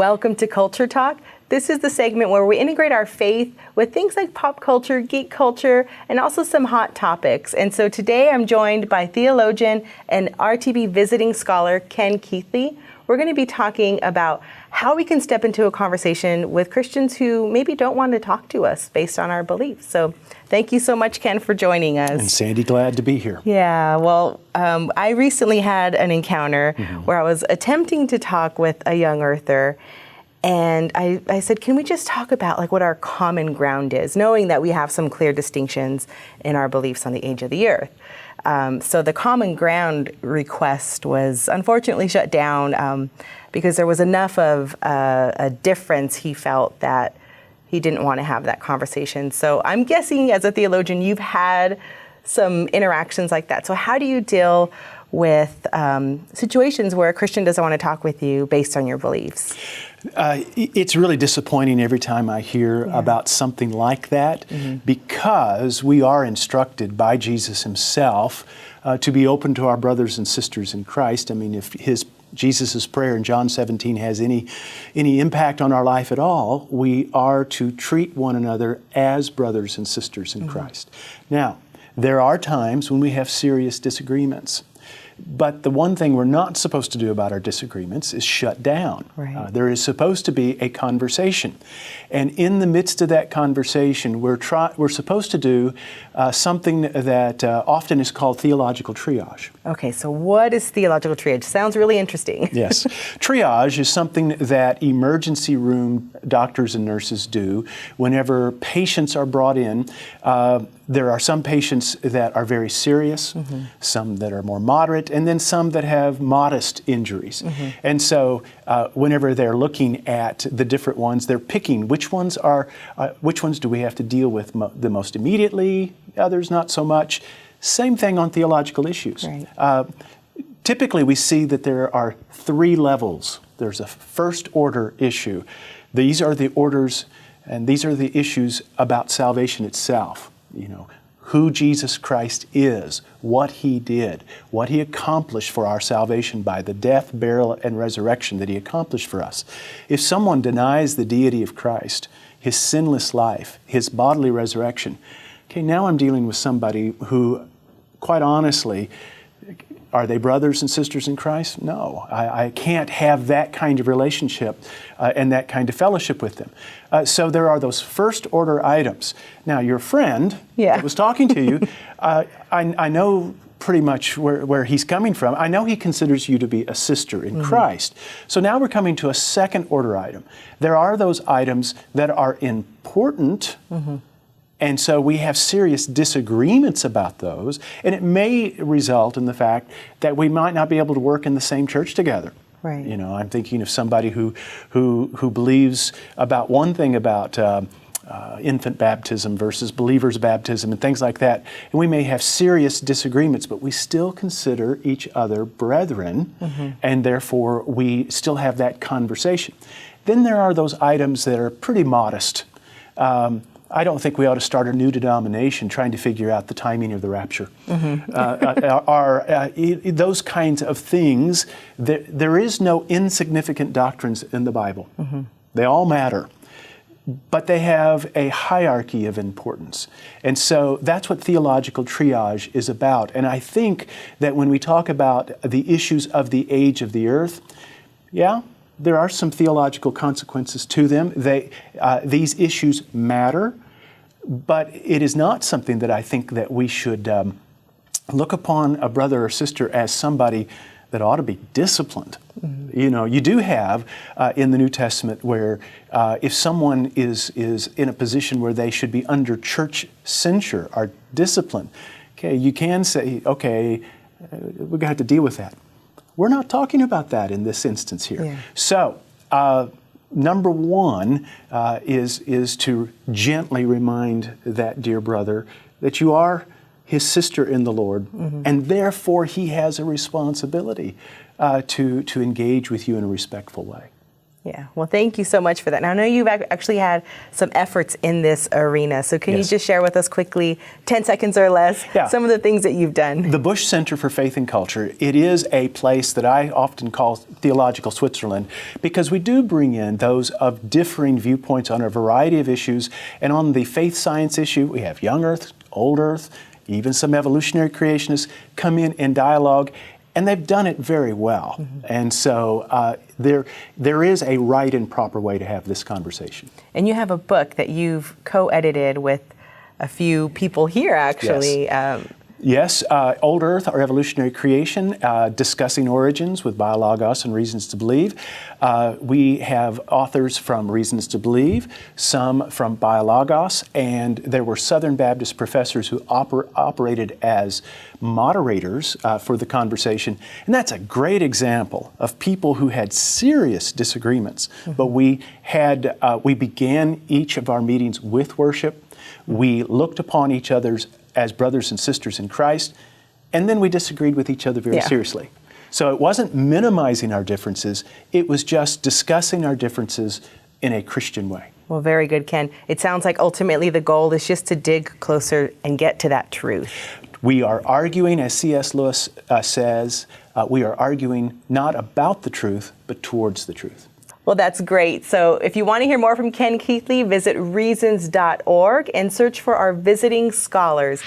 Welcome to Culture Talk. This is the segment where we integrate our faith with things like pop culture, geek culture, and also some hot topics. And so today I'm joined by theologian and RTB visiting scholar Ken Keathley. We're going to be talking about how we can step into a conversation with Christians who maybe don't want to talk to us based on our beliefs. So thank you so much, Ken, for joining us. And Sandy, glad to be here. Yeah, well, I recently had an encounter where I was attempting to talk with a young earther. And I said, can we just talk about like what our common ground is, knowing that we have some clear distinctions in our beliefs on the age of the earth. So the common ground request was unfortunately shut down because there was enough of a difference he felt that he didn't want to have that conversation. So I'm guessing as a theologian, you've had some interactions like that. So how do you deal with situations where a Christian doesn't want to talk with you based on your beliefs? It's really disappointing every time I hear about something like that because we are instructed by Jesus himself to be open to our brothers and sisters in Christ. I mean, if Jesus' prayer in John 17 has any impact on our life at all, we are to treat one another as brothers and sisters in Christ. Now, there are times when we have serious disagreements. But the one thing we're not supposed to do about our disagreements is shut down. Right. There is supposed to be a conversation. And in the midst of that conversation, we're supposed to do something that often is called theological triage. Okay, so what is theological triage? Sounds really interesting. Yes. Triage is something that emergency room doctors and nurses do whenever patients are brought in. There are some patients that are very serious, some that are more moderate, and then some that have modest injuries. And so whenever they're looking at the different ones, they're picking which ones do we have to deal with the most immediately, others not so much. Same thing on theological issues. Right. Typically we see that there are three levels. There's a first order issue. These are the orders and these are the issues about salvation itself. You know, who Jesus Christ is, what He did, what He accomplished for our salvation by the death, burial, and resurrection that He accomplished for us. If someone denies the deity of Christ, His sinless life, His bodily resurrection, okay, now I'm dealing with somebody who, quite honestly, are they brothers and sisters in Christ? No, I can't have that kind of relationship and that kind of fellowship with them. So there are those first order items. Now your friend that was talking to you, I know pretty much where he's coming from. I know he considers you to be a sister in Christ. So now we're coming to a second order item. There are those items that are important. And so we have serious disagreements about those, and it may result in the fact that we might not be able to work in the same church together. Right. You know, I'm thinking of somebody who believes about one thing about infant baptism versus believers' baptism and things like that, and we may have serious disagreements, but we still consider each other brethren, and therefore we still have that conversation. Then there are those items that are pretty modest. I don't think we ought to start a new denomination trying to figure out the timing of the rapture. Those kinds of things, there is no insignificant doctrines in the Bible. They all matter, but they have a hierarchy of importance. And so that's what theological triage is about. And I think that when we talk about the issues of the age of the earth, there are some theological consequences to them. These issues matter, but it is not something that I think that we should look upon a brother or sister as somebody that ought to be disciplined. You know, you do have in the New Testament where if someone is in a position where they should be under church censure or discipline, okay, you can say, okay, we're going to have to deal with that. We're not talking about that in this instance here. So, number one is to gently remind that dear brother that you are his sister in the Lord, and therefore he has a responsibility to engage with you in a respectful way. Yeah, well, thank you so much for that. Now, I know you've actually had some efforts in this arena, so can you just share with us quickly, 10 seconds or less, some of the things that you've done? The Bush Center for Faith and Culture, it is a place that I often call theological Switzerland, because we do bring in those of differing viewpoints on a variety of issues. And on the faith science issue, we have young earth, old earth, even some evolutionary creationists come in dialogue. And they've done it very well. And so there is a right and proper way to have this conversation. And you have a book that you've co-edited with a few people here, actually. Yes, Old Earth, Our Evolutionary Creation, Discussing Origins with Biologos and Reasons to Believe. We have authors from Reasons to Believe, some from Biologos, and there were Southern Baptist professors who operated as moderators for the conversation. And that's a great example of people who had serious disagreements. But we began each of our meetings with worship. We looked upon each other's as brothers and sisters in Christ, and then we disagreed with each other very seriously. So it wasn't minimizing our differences, it was just discussing our differences in a Christian way. Well, very good, Ken. It sounds like ultimately the goal is just to dig closer and get to that truth. We are arguing, as C.S. Lewis says, we are arguing not about the truth, but towards the truth. Well, that's great. So if you want to hear more from Ken Keathley, visit reasons.org and search for our visiting scholars.